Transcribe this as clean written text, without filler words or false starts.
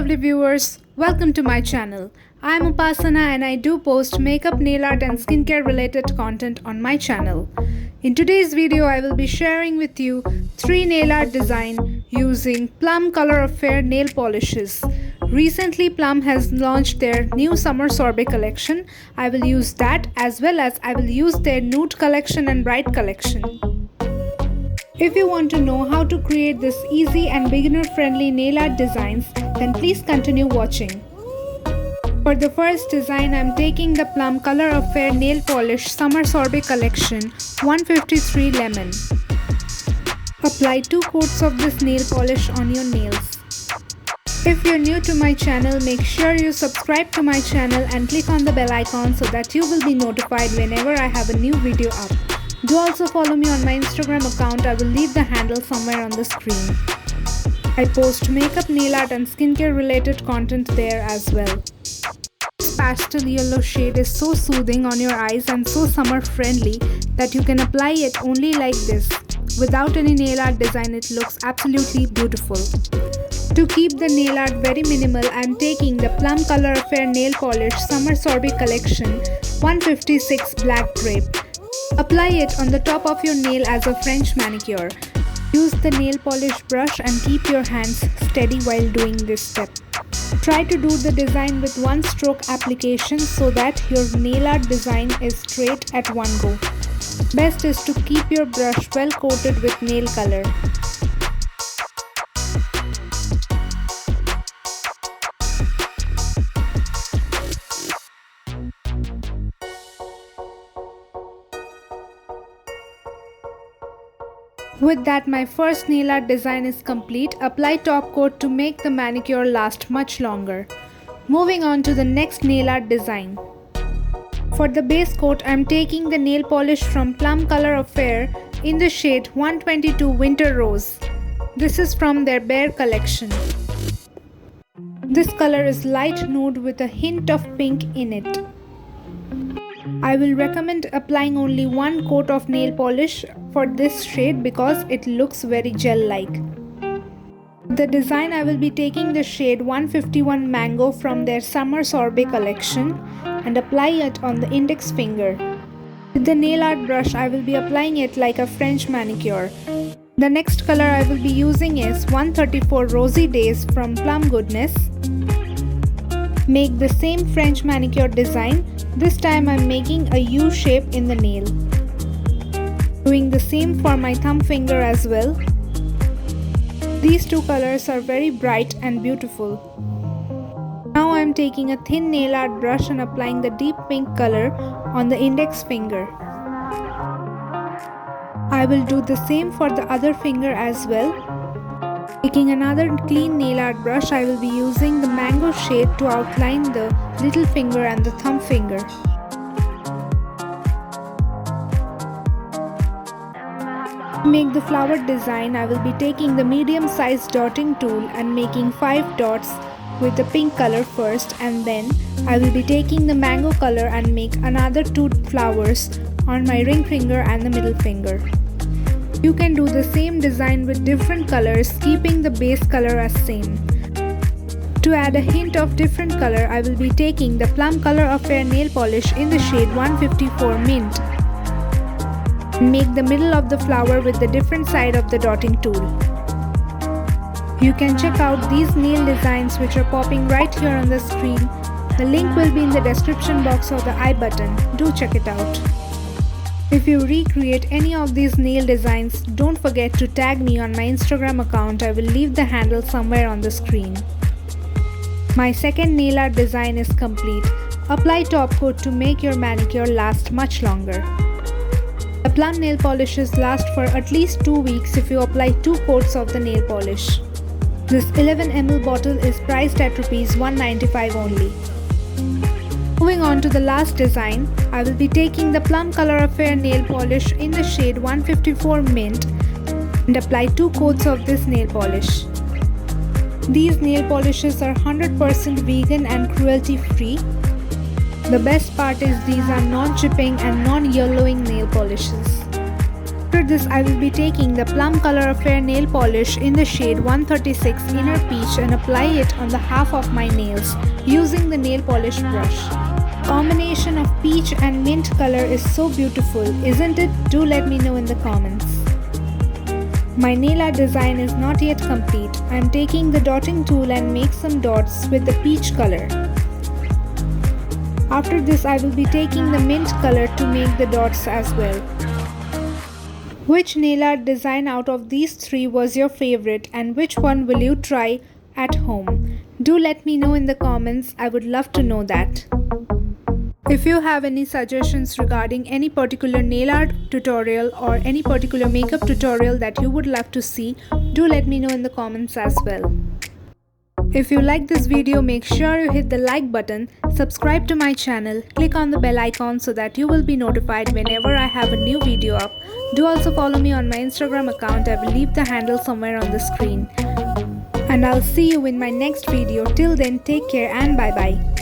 lovely viewers, welcome to my channel. I am Upasana and I do post makeup, nail art and skincare related content on my channel. In today's video, I will be sharing with you 3 nail art design using Plum Color Affair nail polishes. Recently, Plum has launched their new summer sorbet collection. I will use that as well as I will use their nude collection and bright collection. If you want to know how to create this easy and beginner-friendly nail art designs, then please continue watching. For the first design, I am taking the Plum Color Affair Nail Polish Summer Sorbet Collection 153 Lemon. Apply 2 coats of this nail polish on your nails. If you're new to my channel, make sure you subscribe to my channel and click on the bell icon so that you will be notified whenever I have a new video up. Do also follow me on my Instagram account. I will leave the handle somewhere on the screen. I post makeup, nail art and skincare related content there as well. This pastel yellow shade is so soothing on your eyes and so summer friendly that you can apply it only like this. Without any nail art design, it looks absolutely beautiful. To keep the nail art very minimal, I am taking the Plum Color Affair Nail Polish Summer Sorbet Collection 156 Black Grape. Apply it on the top of your nail as a French manicure. Use the nail polish brush and keep your hands steady while doing this step. Try to do the design with one stroke application so that your nail art design is straight at one go. Best is to keep your brush well coated with nail color. With that, my first nail art design is complete. Apply top coat to make the manicure last much longer. Moving on to the next nail art design. For the base coat, I am taking the nail polish from Plum Color Affair in the shade 122 Winter Rose. This is from their Bare collection. This color is light nude with a hint of pink in it. I will recommend applying only one coat of nail polish for this shade because it looks very gel-like. The design, I will be taking the shade 151 Mango from their Summer Sorbet collection and apply it on the index finger. With the nail art brush, I will be applying it like a French manicure. The next color I will be using is 134 Rosy Days from Plum Goodness. Make the same French manicure design. This time I am making a U shape in the nail. Doing the same for my thumb finger as well. These two colors are very bright and beautiful. Now I am taking a thin nail art brush and applying the deep pink color on the index finger. I will do the same for the other finger as well. Taking another clean nail art brush, I will be using the mango shade to outline the little finger and the thumb finger. To make the flower design, I will be taking the medium sized dotting tool and making 5 dots with the pink color first, and then I will be taking the mango color and make another 2 flowers on my ring finger and the middle finger. You can do the same design with different colors, keeping the base color as same. To add a hint of different color, I will be taking the Plum Color Affair nail polish in the shade 154 Mint. Make the middle of the flower with the different side of the dotting tool. You can check out these nail designs which are popping right here on the screen. The link will be in the description box or the I button. Do check it out. If you recreate any of these nail designs, don't forget to tag me on my Instagram account. I will leave the handle somewhere on the screen. My second nail art design is complete. Apply top coat to make your manicure last much longer. The Plum nail polishes last for at least 2 weeks if you apply 2 coats of the nail polish. This 11 ml bottle is priced at ₹195 only. Moving on to the last design, I will be taking the Plum Color Affair nail polish in the shade 154 Mint and apply 2 coats of this nail polish. These nail polishes are 100% vegan and cruelty free. The best part is these are non-chipping and non-yellowing nail polishes. After this, I will be taking the Plum Color Affair nail polish in the shade 136 Inner Peach and apply it on the half of my nails using the nail polish brush. Combination of peach and mint color is so beautiful, isn't it? Do let me know in the comments. My nail art design is not yet complete. I am taking the dotting tool and make some dots with the peach color. After this, I will be taking the mint color to make the dots as well. Which nail art design out of these three was your favorite and which one will you try at home? Do let me know in the comments. I would love to know that. If you have any suggestions regarding any particular nail art tutorial or any particular makeup tutorial that you would love to see, do let me know in the comments as well. If you like this video, make sure you hit the like button, subscribe to my channel, click on the bell icon so that you will be notified whenever I have a new video up. Do also follow me on my Instagram account. I will leave the handle somewhere on the screen. And I'll see you in my next video. Till then, take care and bye bye.